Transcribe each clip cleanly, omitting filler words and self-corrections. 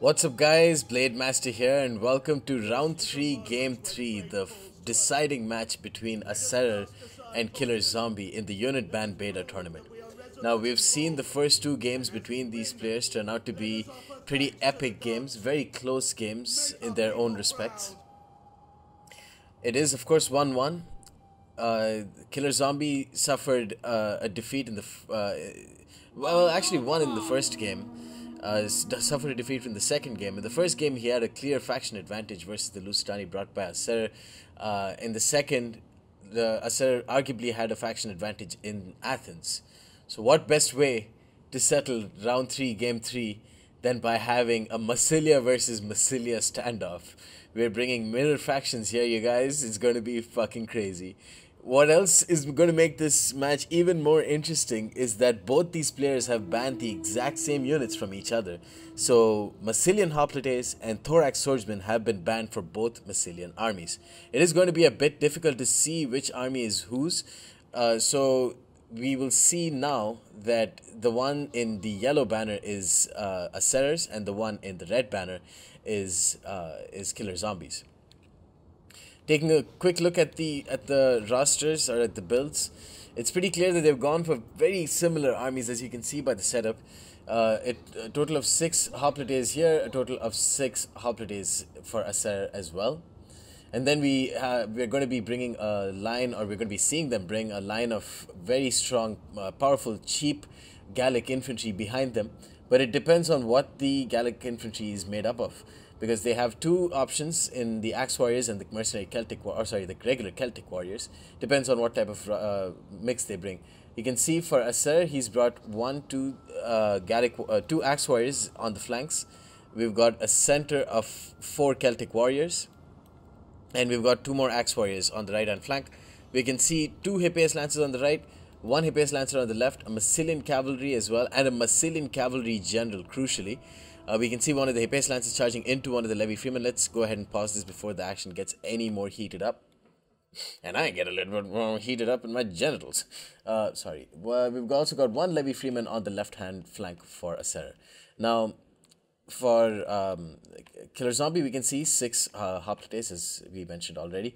What's up guys, Blade Master here and welcome to round 3 game 3, the deciding match between Asseror and Killer Zombie in the unit band beta tournament. Now we've seen the first two games between these players turn out to be pretty epic games, very close games in their own respects. It is of course 1-1. Killer Zombie suffered a defeat in the actually won in the first game. Suffered a defeat from the second game. In the first game, he had a clear faction advantage versus the Lusitani brought by Asseror. In the second, the Asseror arguably had a faction advantage in Athens. So what best way to settle round 3, game 3 than by having a Massilia versus Massilia standoff? We're bringing mirror factions here, you guys. It's going to be fucking crazy. What else is going to make this match even more interesting is that both these players have banned the exact same units from each other. So Massilian Hoplites and Thorax swordsmen have been banned for both Massilian armies. It is going to be a bit difficult to see which army is whose. So we will see now that the one in the yellow banner is Asseror's and the one in the red banner is Killer Zombies. Taking a quick look at the rosters or at the builds, it's pretty clear that they've gone for very similar armies, as you can see by the setup. A total of 6 Hoplites here, a total of 6 Hoplites for Asseror as well. And then we're going to be bringing a line, or we're going to be seeing them bring a line of very strong, powerful, cheap Gallic infantry behind them. But it depends on what the Gallic infantry is made up of, because they have two options in the Axe Warriors and the mercenary Celtic, the regular Celtic Warriors. Depends on what type of mix they bring. You can see for Asseror, he's brought two Axe Warriors on the flanks. We've got a center of 4 Celtic Warriors, and we've got 2 more Axe Warriors on the right hand flank. We can see 2 Hippias Lancers on the right, 1 Hippias Lancer on the left, a Massilian Cavalry as well, and a Massilian Cavalry General, crucially. We can see one of the Hippias Lancers charging into one of the Levy Freemen. Let's go ahead and pause this before the action gets any more heated up. And I get a little bit more heated up in my genitals. Sorry. We've also got 1 Levy Freeman on the left-hand flank for Asseror. Now, for Killer Zombie, we can see 6 Hoplites, as we mentioned already.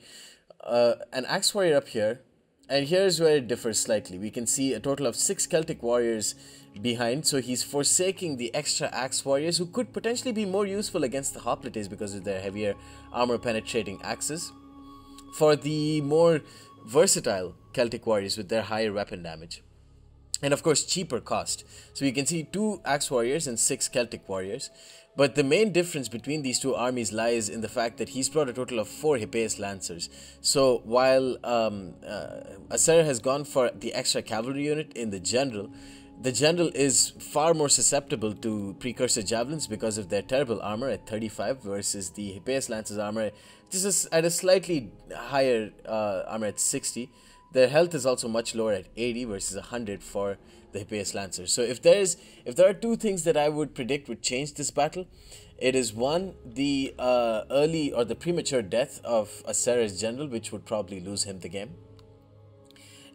An Axe Warrior up here. And here's where it differs slightly. We can see a total of 6 Celtic Warriors behind, so he's forsaking the extra Axe Warriors, who could potentially be more useful against the Hoplites because of their heavier armor penetrating axes, for the more versatile Celtic Warriors with their higher weapon damage. And of course cheaper cost. So you can see 2 Axe Warriors and 6 Celtic Warriors. But the main difference between these two armies lies in the fact that he's brought a total of 4 Hippias Lancers. So while Asseror has gone for the extra cavalry unit in the general is far more susceptible to precursor javelins because of their terrible armor at 35 versus the Hippias Lancers armor just at a slightly higher armor at 60. Their health is also much lower at 80 versus 100 for the Hippias Lancers. So if there are 2 things that I would predict would change this battle, it is 1, the early or the premature death of Asseror's general, which would probably lose him the game.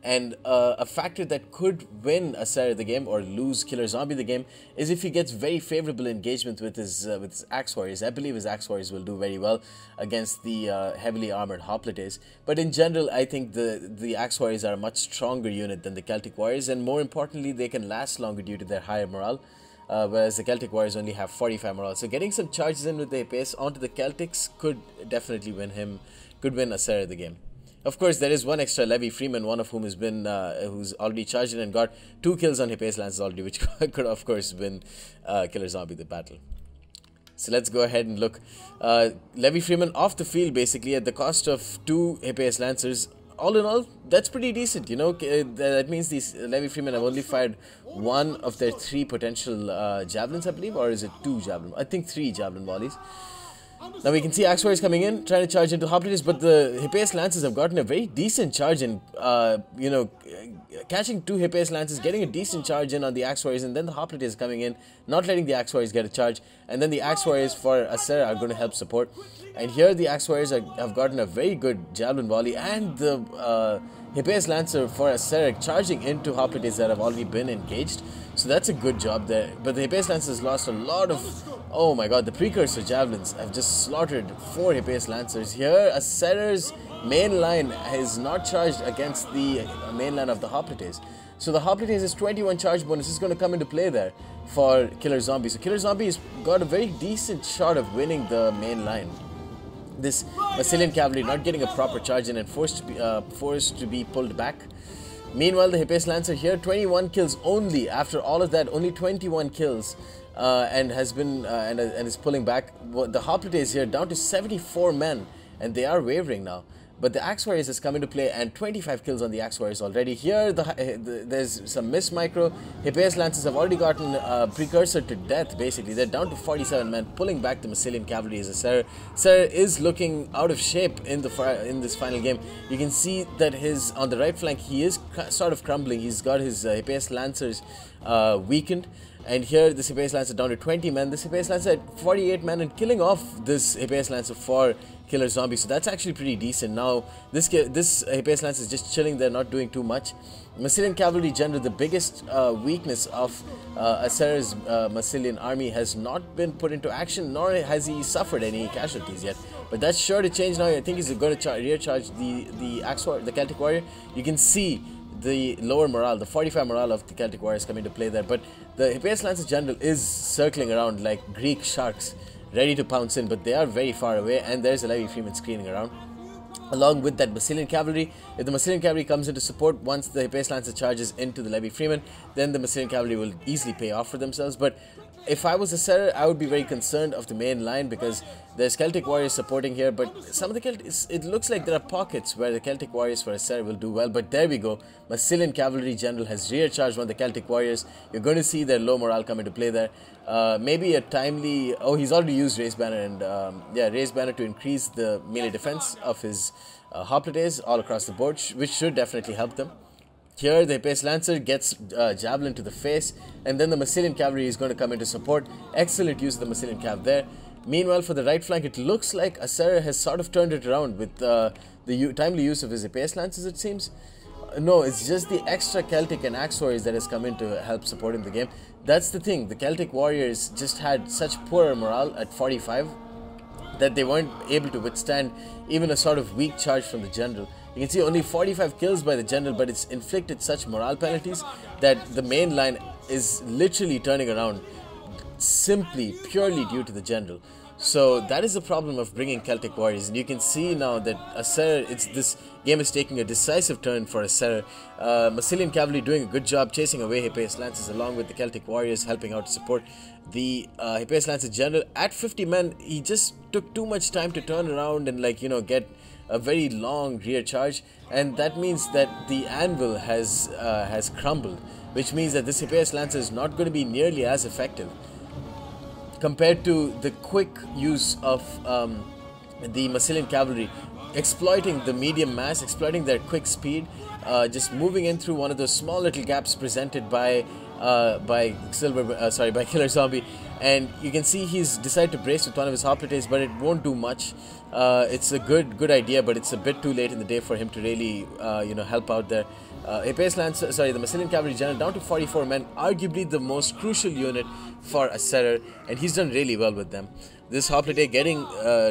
And a factor that could win Asseror the game or lose Killer Zombie the game is if he gets very favorable engagement with his Axe Warriors. I believe his Axe Warriors will do very well against the heavily armored Hoplites. But in general, I think the Axe Warriors are a much stronger unit than the Celtic Warriors, and more importantly, they can last longer due to their higher morale. Whereas the Celtic Warriors only have 45 morale. So getting some charges in with the Hippias onto the Celtics could definitely win Asseror the game. Of course, there is 1 extra Levy Freeman, one of whom has been who's already charged in and got 2 kills on Hippias Lancers already, which could of course win Killer Zombie the battle. So let's go ahead and look. Levy Freeman off the field basically at the cost of 2 Hippias Lancers. All in all, that's pretty decent, you know. That means these Levy Freemen have only fired 1 of their 3 potential javelins, I believe, or is it 2 javelin? I think 3 javelin volleys. Now we can see Axe Warriors coming in, trying to charge into Hoplites, but the Hippias Lancers have gotten a very decent charge in, catching 2 Hippias Lancers, getting a decent charge in on the Axe Warriors, and then the Hoplites coming in, not letting the Axe Warriors get a charge, and then the Axe Warriors for Asseror are going to help support. And here the Axe Warriors have gotten a very good javelin volley, and the Hippias Lancer for Asseror charging into Hoplites that have already been engaged. So that's a good job there. But the Hippeus Lancers lost a lot of... Oh my god, the Precursor Javelins have just slaughtered 4 Hippeus Lancers. Here, Asseror's main line is not charged against the main line of the Hoplites. So the Hoplites' 21 charge bonus is going to come into play there for Killer Zombie. So Killer Zombie has got a very decent shot of winning the main line. This Massilian cavalry not getting a proper charge in and forced to be pulled back. Meanwhile, the Hippeus Lancer here, 21 kills only. After all of that, only 21 kills, and has been and is pulling back. The Hoplites here down to 74 men, and they are wavering now. But the Axe Warriors has come into play, and 25 kills on the Axe Warriors already. Here, there's some miss micro. Hippeus Lancers have already gotten Precursor to death, basically. They're down to 47 men, pulling back the Massilian cavalry as Asseror is looking out of shape in this final game. You can see that on the right flank, he is sort of crumbling. He's got his Hippeus Lancers weakened. And here, this Hippeus Lancer down to 20 men. This Hippeus Lancer at 48 men and killing off this Hippeus Lancer for Killer Zombie. So that's actually pretty decent. Now, this Hippeus Lancer is just chilling there, not doing too much. Massilian Cavalry General, the biggest weakness of Asseror's Massilian army, has not been put into action, nor has he suffered any casualties yet. But that's sure to change now. I think he's going to rear charge the Celtic Warrior. You can see the lower morale, the 45 morale of the Celtic Warriors coming to play there. But the Hippeus Lancer General is circling around like Greek sharks, ready to pounce in, but they are very far away, and there's a Levy Freeman screening around. Along with that Massilian Cavalry, if the Massilian Cavalry comes into support once the Hippeus Lancer charges into the Levy Freeman, then the Massilian Cavalry will easily pay off for themselves. But if I was Asseror, I would be very concerned of the main line, because there's Celtic Warriors supporting here, but some of the it looks like there are pockets where the Celtic Warriors for Asseror will do well. But there we go, Massilian Cavalry General has rear charged one of the Celtic Warriors. You're going to see their low morale come into play there. Maybe a timely... Oh, he's already used Raised Banner, and yeah, Raised Banner to increase the melee defense of his Hoplites all across the board, which should definitely help them. Here, the Hippeus Lancer gets Javelin to the face, and then the Massilian Cavalry is going to come into support. Excellent use of the Massilian Cav there. Meanwhile, for the right flank, it looks like Asseror has sort of turned it around with the timely use of his Hippeus Lancers, it seems. No, it's just the extra Celtic and Axe Warriors that has come in to help support in the game. That's the thing, the Celtic Warriors just had such poor morale at 45 that they weren't able to withstand even a sort of weak charge from the General. You can see only 45 kills by the General, but it's inflicted such morale penalties that the main line is literally turning around simply, purely due to the General. So that is the problem of bringing Celtic Warriors, and you can see now that Asseror, this game is taking a decisive turn for Asseror. Massilian Cavalry doing a good job chasing away Hippeus Lancers, along with the Celtic Warriors helping out to support the Hippeus Lancer General. At 50 men, he just took too much time to turn around and, like, you know, get a very long rear charge, and that means that the anvil has crumbled, which means that this Hippeus Lancer is not going to be nearly as effective compared to the quick use of the Massilian Cavalry, exploiting the medium mass, exploiting their quick speed, just moving in through one of those small little gaps presented by Killer Zombie. And you can see he's decided to brace with one of his Hoplites, but it won't do much. It's a good idea, but it's a bit too late in the day for him to really help out there. Hippeus Lancer, the Massilian Cavalry General down to 44 men, arguably the most crucial unit for Asseror, and he's done really well with them. This Hoplite getting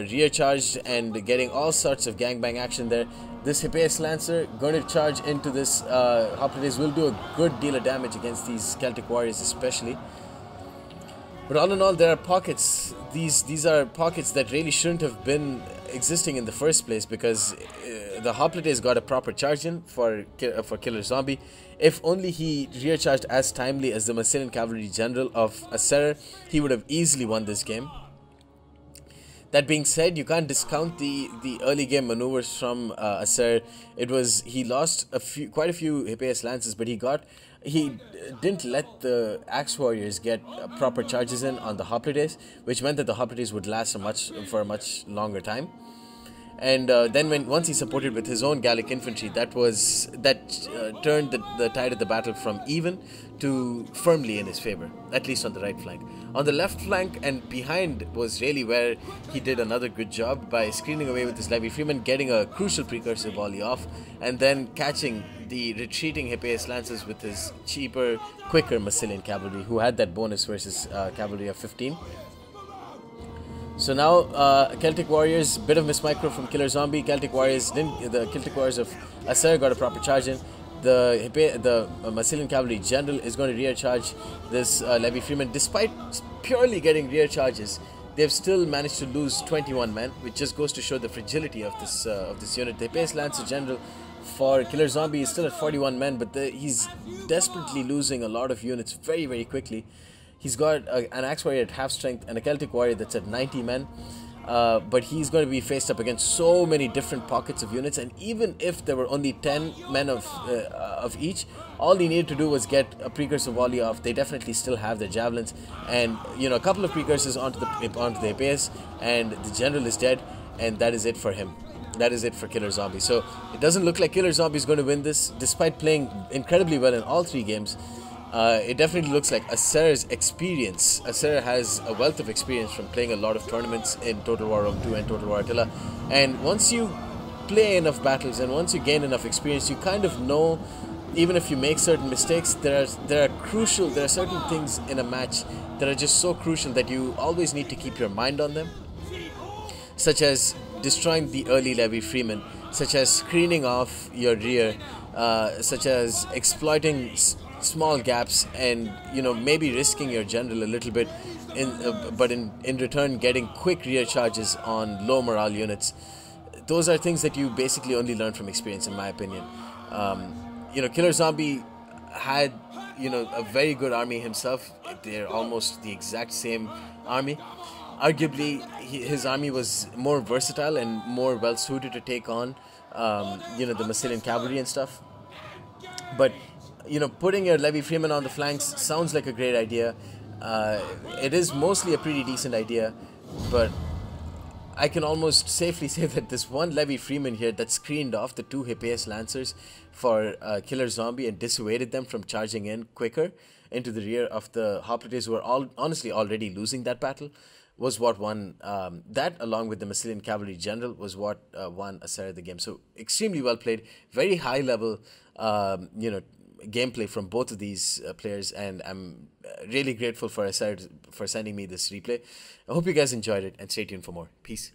rear charged and getting all sorts of gangbang action there. This Hippeus Lancer going to charge into this Hoplites will do a good deal of damage against these Celtic Warriors especially. But all in all, there are pockets. These are pockets that really shouldn't have been existing in the first place, because the Hoplites got a proper charge in for Killer Zombie. If only he rear charged as timely as the Massilian Cavalry General of Asseror, he would have easily won this game. That being said, you can't discount the early game maneuvers from Asseror. He lost quite a few Hippeus Lances, but he didn't let the Axe Warriors get proper charges in on the Hoplites, which meant that the Hoplites would last for a much longer time. And then once he supported with his own Gallic infantry, that turned the tide of the battle from even to firmly in his favor, at least on the right flank. On the left flank and behind was really where he did another good job by screening away with his Levy Freeman, getting a crucial precursor volley off, and then catching the retreating Hippeus Lancers with his cheaper, quicker Massilian cavalry, who had that bonus versus cavalry of 15. So now, Celtic Warriors, bit of mismicro from Killer Zombie. The Celtic Warriors of Asseror got a proper charge in. The Massilian Cavalry General is going to rear charge this Levy Freeman. Despite purely getting rear charges, they've still managed to lose 21 men, which just goes to show the fragility of this unit. The Hippeus Lancer General for Killer Zombie is still at 41 men, but he's desperately losing a lot of units very, very quickly. He's got an Axe Warrior at half strength and a Celtic Warrior that's at 90 men. But he's going to be faced up against so many different pockets of units, and even if there were only 10 men of each, all he needed to do was get a precursor volley off. They definitely still have their javelins, and a couple of precursors onto the Hippeus, and the general is dead, and that is it for him. That is it for Killer Zombie. So it doesn't look like Killer Zombie is going to win this, despite playing incredibly well in all 3 games. It definitely looks like Asseror's experience. Asseror has a wealth of experience from playing a lot of tournaments in Total War Rome 2 and Total War Attila. And once you play enough battles and once you gain enough experience, you kind of know, even if you make certain mistakes, there are certain things in a match that are just so crucial that you always need to keep your mind on them, such as destroying the early Levy Freeman, such as screening off your rear, such as exploiting small gaps, and maybe risking your general a little bit, but in return getting quick rear charges on low morale units. Those are things that you basically only learn from experience, in my opinion. Killer Zombie had a very good army himself. They're almost the exact same army. Arguably, his army was more versatile and more well suited to take on the Massilian cavalry and stuff. But putting your Levy Freeman on the flanks sounds like a great idea. It is mostly a pretty decent idea, but I can almost safely say that this one Levy Freeman here that screened off the 2 Hippeus Lancers for Killer Zombie and dissuaded them from charging in quicker into the rear of the Hoplites, who were honestly already losing that battle, was what won. That, along with the Massilian Cavalry General, was what won Asseror the game. So extremely well played, very high level, gameplay from both of these players, and I'm really grateful for Asseror for sending me this replay. I hope you guys enjoyed it, and stay tuned for more. Peace.